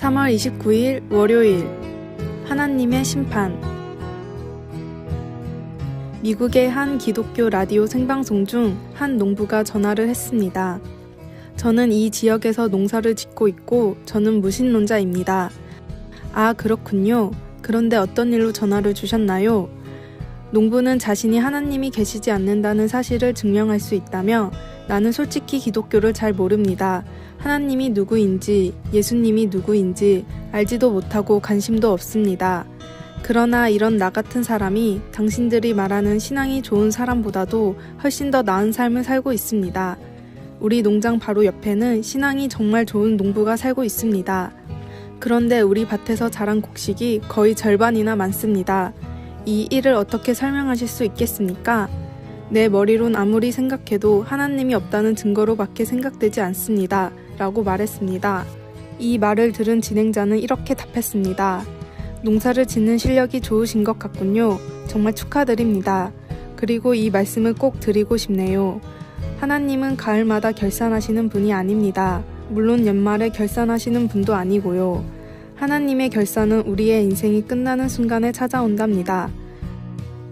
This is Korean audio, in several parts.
3월 29일 월요일 하나님의 심판. 미국의 한 기독교 라디오 생방송 중 한 농부가 전화를 했습니다. 저는 이 지역에서 농사를 짓고 있고 저는 무신론자입니다. 아, 그렇군요. 그런데 어떤 일로 전화를 주셨나요? 농부는 자신이 하나님이 계시지 않는다는 사실을 증명할 수 있다며 나는 솔직히 기독교를 잘 모릅니다. 하나님이 누구인지, 예수님이 누구인지 알지도 못하고 관심도 없습니다. 그러나 이런 나 같은 사람이 당신들이 말하는 신앙이 좋은 사람보다도 훨씬 더 나은 삶을 살고 있습니다. 우리 농장 바로 옆에는 신앙이 정말 좋은 농부가 살고 있습니다. 그런데 우리 밭에서 자란 곡식이 거의 절반이나 많습니다. 이 일을 어떻게 설명하실 수 있겠습니까? 내 머리론 아무리 생각해도 하나님이 없다는 증거로밖에 생각되지 않습니다. 라고 말했습니다. 이 말을 들은 진행자는 이렇게 답했습니다. 농사를 짓는 실력이 좋으신 것 같군요. 정말 축하드립니다. 그리고 이 말씀을 꼭 드리고 싶네요. 하나님은 가을마다 결산하시는 분이 아닙니다. 물론 연말에 결산하시는 분도 아니고요. 하나님의 결산은 우리의 인생이 끝나는 순간에 찾아온답니다.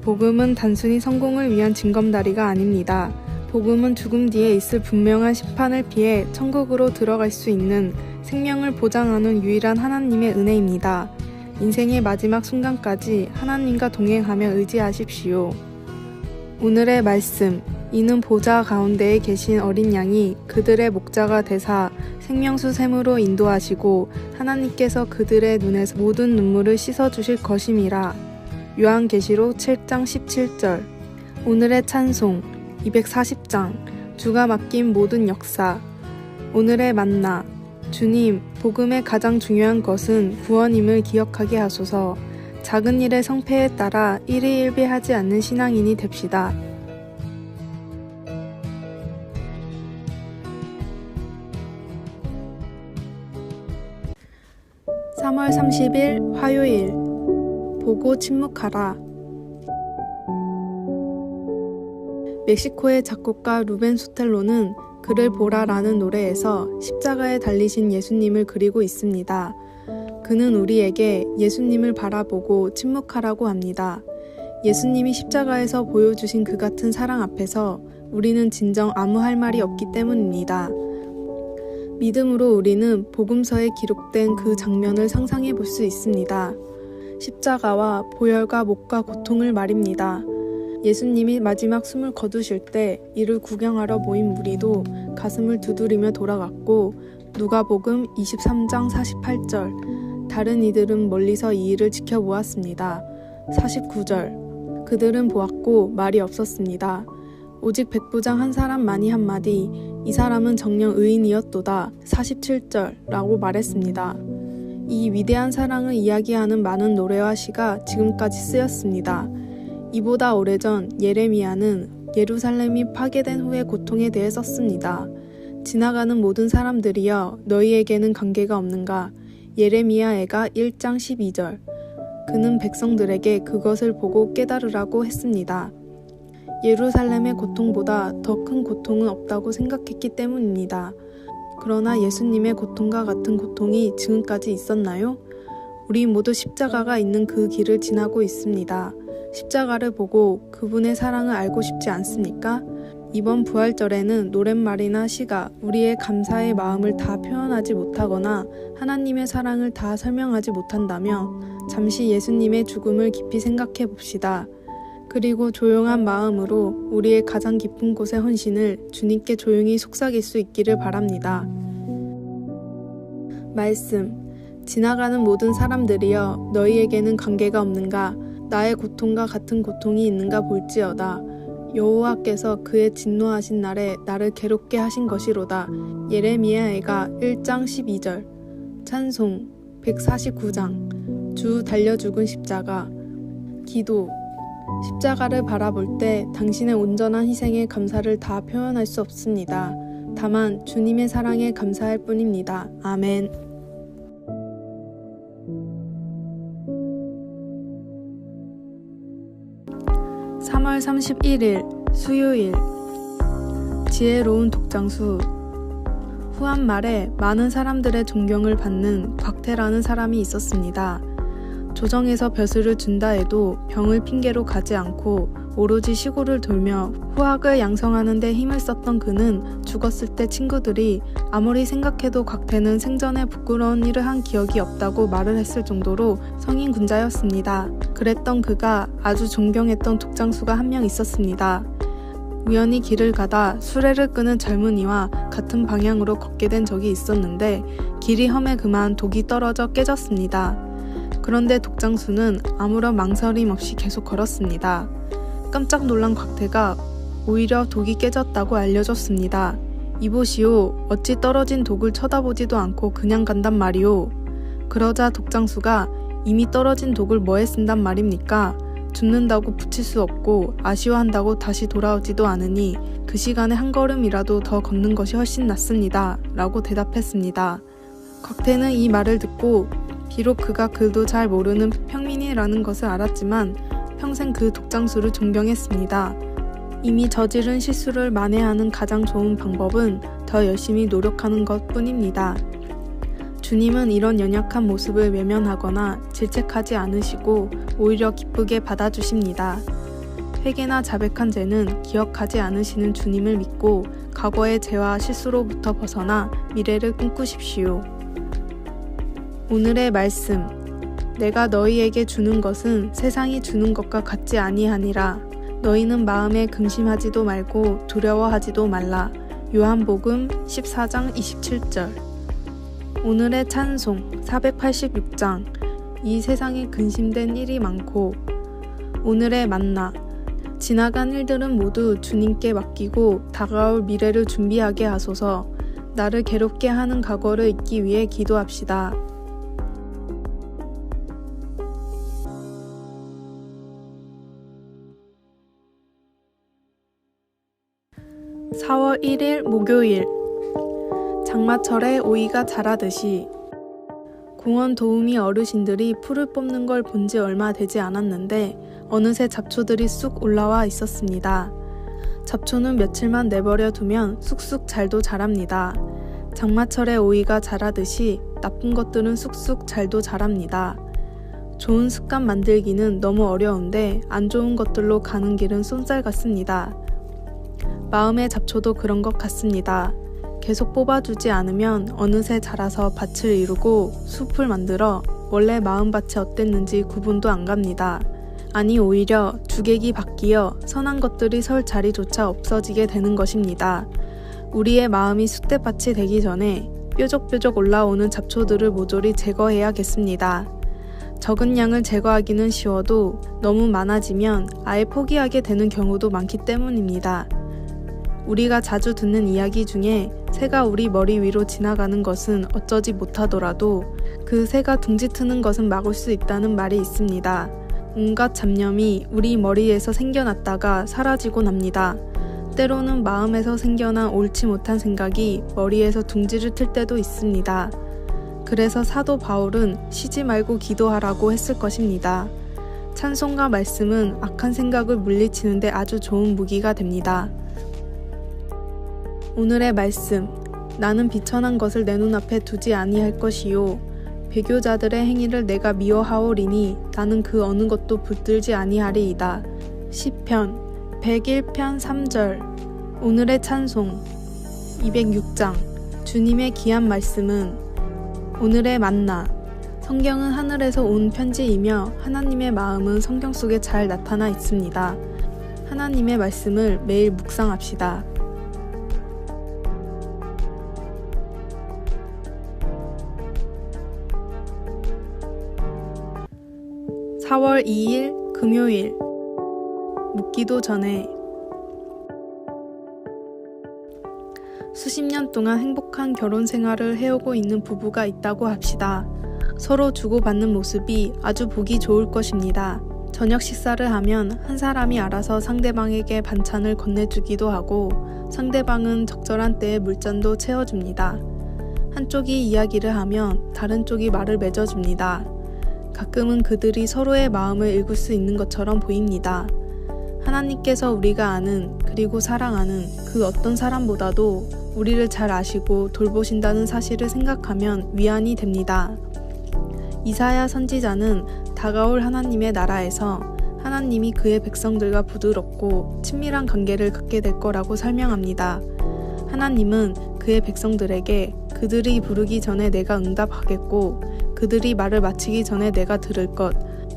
복음은 단순히 성공을 위한 징검다리가 아닙니다. 복음은 죽음 뒤에 있을 분명한 심판을 피해 천국으로 들어갈 수 있는 생명을 보장하는 유일한 하나님의 은혜입니다. 인생의 마지막 순간까지 하나님과 동행하며 의지하십시오. 오늘의 말씀. 이는 보좌 가운데에 계신 어린 양이 그들의 목자가 되사 생명수 샘으로 인도하시고 하나님께서 그들의 눈에서 모든 눈물을 씻어주실 것임이라. 요한계시록 7장 17절. 오늘의 찬송 240장. 주가 맡긴 모든 역사. 오늘의 만나. 주님, 복음의 가장 중요한 것은 구원임을 기억하게 하소서. 작은 일의 성패에 따라 일희일비하지 않는 신앙인이 됩시다. (3월 30일) 화요일. 보고 침묵하라. 멕시코의 작곡가 루벤 소텔로는 그를 보라라는 노래에서 십자가에 달리신 예수님을 그리고 있습니다. 그는 우리에게 예수님을 바라보고 침묵하라고 합니다. 예수님이 십자가에서 보여주신 그 같은 사랑 앞에서 우리는 진정 아무 할 말이 없기 때문입니다. 믿음으로 우리는 복음서에 기록된 그 장면을 상상해 볼 수 있습니다. 십자가와 보혈과 목과 고통을 말입니다. 예수님이 마지막 숨을 거두실 때 이를 구경하러 모인 무리도 가슴을 두드리며 돌아갔고 누가복음 23장 48절. 다른 이들은 멀리서 이 일을 지켜보았습니다. 49절. 그들은 보았고 말이 없었습니다. 오직 백부장 한 사람만이 한마디 이 사람은 정녕 의인이었도다 47절라고 말했습니다. 이 위대한 사랑을 이야기하는 많은 노래와 시가 지금까지 쓰였습니다. 이보다 오래전 예레미야는 예루살렘이 파괴된 후의 고통에 대해 썼습니다. 지나가는 모든 사람들이여 너희에게는 관계가 없는가? 예레미야애가 1장 12절. 그는 백성들에게 그것을 보고 깨달으라고 했습니다. 예루살렘의 고통보다 더 큰 고통은 없다고 생각했기 때문입니다. 그러나 예수님의 고통과 같은 고통이 지금까지 있었나요? 우리 모두 십자가가 있는 그 길을 지나고 있습니다. 십자가를 보고 그분의 사랑을 알고 싶지 않습니까? 이번 부활절에는 노랫말이나 시가 우리의 감사의 마음을 다 표현하지 못하거나 하나님의 사랑을 다 설명하지 못한다면 잠시 예수님의 죽음을 깊이 생각해 봅시다. 그리고 조용한 마음으로 우리의 가장 깊은 곳의 헌신을 주님께 조용히 속삭일 수 있기를 바랍니다. 말씀. 지나가는 모든 사람들이여 너희에게는 관계가 없는가? 나의 고통과 같은 고통이 있는가 볼지어다. 여호와께서 그의 진노하신 날에 나를 괴롭게 하신 것이로다. 예레미야애가 1장 12절. 찬송 149장. 주 달려 죽은 십자가. 기도. 십자가를 바라볼 때 당신의 온전한 희생에 감사를 다 표현할 수 없습니다. 다만 주님의 사랑에 감사할 뿐입니다. 아멘. (3월 31일) 수요일. 지혜로운 독장수. 후한 말에 많은 사람들의 존경을 받는 곽태라는 사람이 있었습니다. 조정에서 벼슬을 준다 해도 병을 핑계로 가지 않고 오로지 시골을 돌며 후학을 양성하는 데 힘을 썼던 그는 죽었을 때 친구들이 아무리 생각해도 곽태는 생전에 부끄러운 일을 한 기억이 없다고 말을 했을 정도로 성인군자였습니다. 그랬던 그가 아주 존경했던 독장수가 한 명 있었습니다. 우연히 길을 가다 수레를 끄는 젊은이와 같은 방향으로 걷게 된 적이 있었는데 길이 험해 그만 독이 떨어져 깨졌습니다. 그런데 독장수는 아무런 망설임 없이 계속 걸었습니다. 깜짝 놀란 곽태가 오히려 독이 깨졌다고 알려줬습니다. 이보시오, 어찌 떨어진 독을 쳐다보지도 않고 그냥 간단 말이오. 그러자 독장수가 이미 떨어진 독을 뭐에 쓴단 말입니까? 죽는다고 붙일 수 없고 아쉬워한다고 다시 돌아오지도 않으니 그 시간에 한 걸음이라도 더 걷는 것이 훨씬 낫습니다. 라고 대답했습니다. 곽태는 이 말을 듣고 비록 그가 글도 잘 모르는 평민이라는 것을 알았지만 평생 그 독장수를 존경했습니다. 이미 저지른 실수를 만회하는 가장 좋은 방법은 더 열심히 노력하는 것 뿐입니다. 주님은 이런 연약한 모습을 외면하거나 질책하지 않으시고 오히려 기쁘게 받아주십니다. 회개나 자백한 죄는 기억하지 않으시는 주님을 믿고 과거의 죄와 실수로부터 벗어나 미래를 꿈꾸십시오. 오늘의 말씀. 내가 너희에게 주는 것은 세상이 주는 것과 같지 아니하니라. 너희는 마음에 근심하지도 말고 두려워하지도 말라. 요한복음 14장 27절. 오늘의 찬송 486장. 이 세상에 근심된 일이 많고. 오늘의 만나. 지나간 일들은 모두 주님께 맡기고 다가올 미래를 준비하게 하소서. 나를 괴롭게 하는 과거를 잊기 위해 기도합시다. 4월 1일 목요일. 장마철에 오이가 자라듯이. 공원 도우미 어르신들이 풀을 뽑는 걸 본 지 얼마 되지 않았는데 어느새 잡초들이 쑥 올라와 있었습니다. 잡초는 며칠만 내버려 두면 쑥쑥 잘도 자랍니다. 장마철에 오이가 자라듯이 나쁜 것들은 쑥쑥 잘도 자랍니다. 좋은 습관 만들기는 너무 어려운데 안 좋은 것들로 가는 길은 쏜살 같습니다. 마음의 잡초도 그런 것 같습니다. 계속 뽑아주지 않으면 어느새 자라서 밭을 이루고 숲을 만들어 원래 마음밭이 어땠는지 구분도 안 갑니다. 아니 오히려 주객이 바뀌어 선한 것들이 설 자리조차 없어지게 되는 것입니다. 우리의 마음이 쑥대밭이 되기 전에 뾰족뾰족 올라오는 잡초들을 모조리 제거해야겠습니다. 적은 양을 제거하기는 쉬워도 너무 많아지면 아예 포기하게 되는 경우도 많기 때문입니다. 우리가 자주 듣는 이야기 중에 새가 우리 머리 위로 지나가는 것은 어쩌지 못하더라도 그 새가 둥지 트는 것은 막을 수 있다는 말이 있습니다. 온갖 잡념이 우리 머리에서 생겨났다가 사라지곤 합니다. 때로는 마음에서 생겨난 옳지 못한 생각이 머리에서 둥지를 틀 때도 있습니다. 그래서 사도 바울은 쉬지 말고 기도하라고 했을 것입니다. 찬송과 말씀은 악한 생각을 물리치는데 아주 좋은 무기가 됩니다. 오늘의 말씀. 나는 비천한 것을 내 눈앞에 두지 아니할 것이요 배교자들의 행위를 내가 미워하오리니 나는 그 어느 것도 붙들지 아니하리이다. 시편 101편 3절. 오늘의 찬송 206장. 주님의 귀한 말씀은. 오늘의 만나. 성경은 하늘에서 온 편지이며 하나님의 마음은 성경 속에 잘 나타나 있습니다. 하나님의 말씀을 매일 묵상합시다. 4월 2일 금요일. 묻기도 전에. 수십 년 동안 행복한 결혼 생활을 해오고 있는 부부가 있다고 합시다. 서로 주고받는 모습이 아주 보기 좋을 것입니다. 저녁 식사를 하면 한 사람이 알아서 상대방에게 반찬을 건네주기도 하고 상대방은 적절한 때에 물잔도 채워줍니다. 한쪽이 이야기를 하면 다른 쪽이 말을 맺어줍니다. 가끔은 그들이 서로의 마음을 읽을 수 있는 것처럼 보입니다. 하나님께서 우리가 아는 그리고 사랑하는 그 어떤 사람보다도 우리를 잘 아시고 돌보신다는 사실을 생각하면 위안이 됩니다. 이사야 선지자는 다가올 하나님의 나라에서 하나님이 그의 백성들과 부드럽고 친밀한 관계를 갖게 될 거라고 설명합니다. 하나님은 그의 백성들에게 그들이 부르기 전에 내가 응답하겠고 그들이 말을 마치기 전에 내가 들을 것,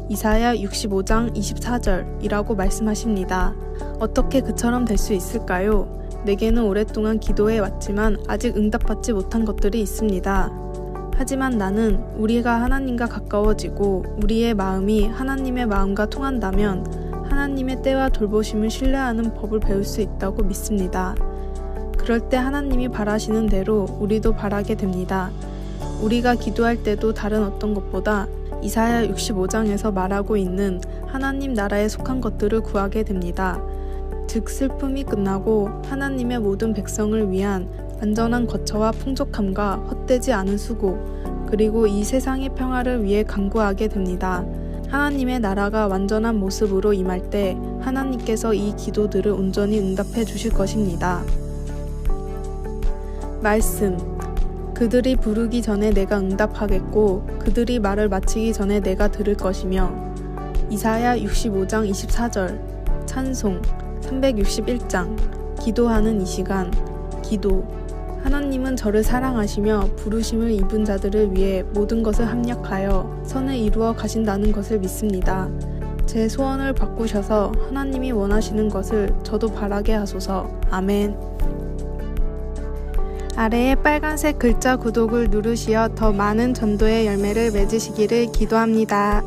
이사야 65장 24절이라고 말씀하십니다. 어떻게 그처럼 될 수 있을까요? 내게는 오랫동안 기도해 왔지만 아직 응답받지 못한 것들이 있습니다. 하지만 나는 우리가 하나님과 가까워지고 우리의 마음이 하나님의 마음과 통한다면 하나님의 때와 돌보심을 신뢰하는 법을 배울 수 있다고 믿습니다. 그럴 때 하나님이 바라시는 대로 우리도 바라게 됩니다. 우리가 기도할 때도 다른 어떤 것보다 이사야 65장에서 말하고 있는 하나님 나라에 속한 것들을 구하게 됩니다. 즉 슬픔이 끝나고 하나님의 모든 백성을 위한 안전한 거처와 풍족함과 헛되지 않은 수고, 그리고 이 세상의 평화를 위해 간구하게 됩니다. 하나님의 나라가 완전한 모습으로 임할 때 하나님께서 이 기도들을 온전히 응답해 주실 것입니다. 말씀. 그들이 부르기 전에 내가 응답하겠고 그들이 말을 마치기 전에 내가 들을 것이며 이사야 65장 24절 찬송 361장 기도하는 이 시간 기도. 하나님은 저를 사랑하시며 부르심을 입은 자들을 위해 모든 것을 합력하여 선을 이루어 가신다는 것을 믿습니다. 제 소원을 바꾸셔서 하나님이 원하시는 것을 저도 바라게 하소서. 아멘. 아래에 빨간색 글자 구독을 누르시어 더 많은 전도의 열매를 맺으시기를 기도합니다.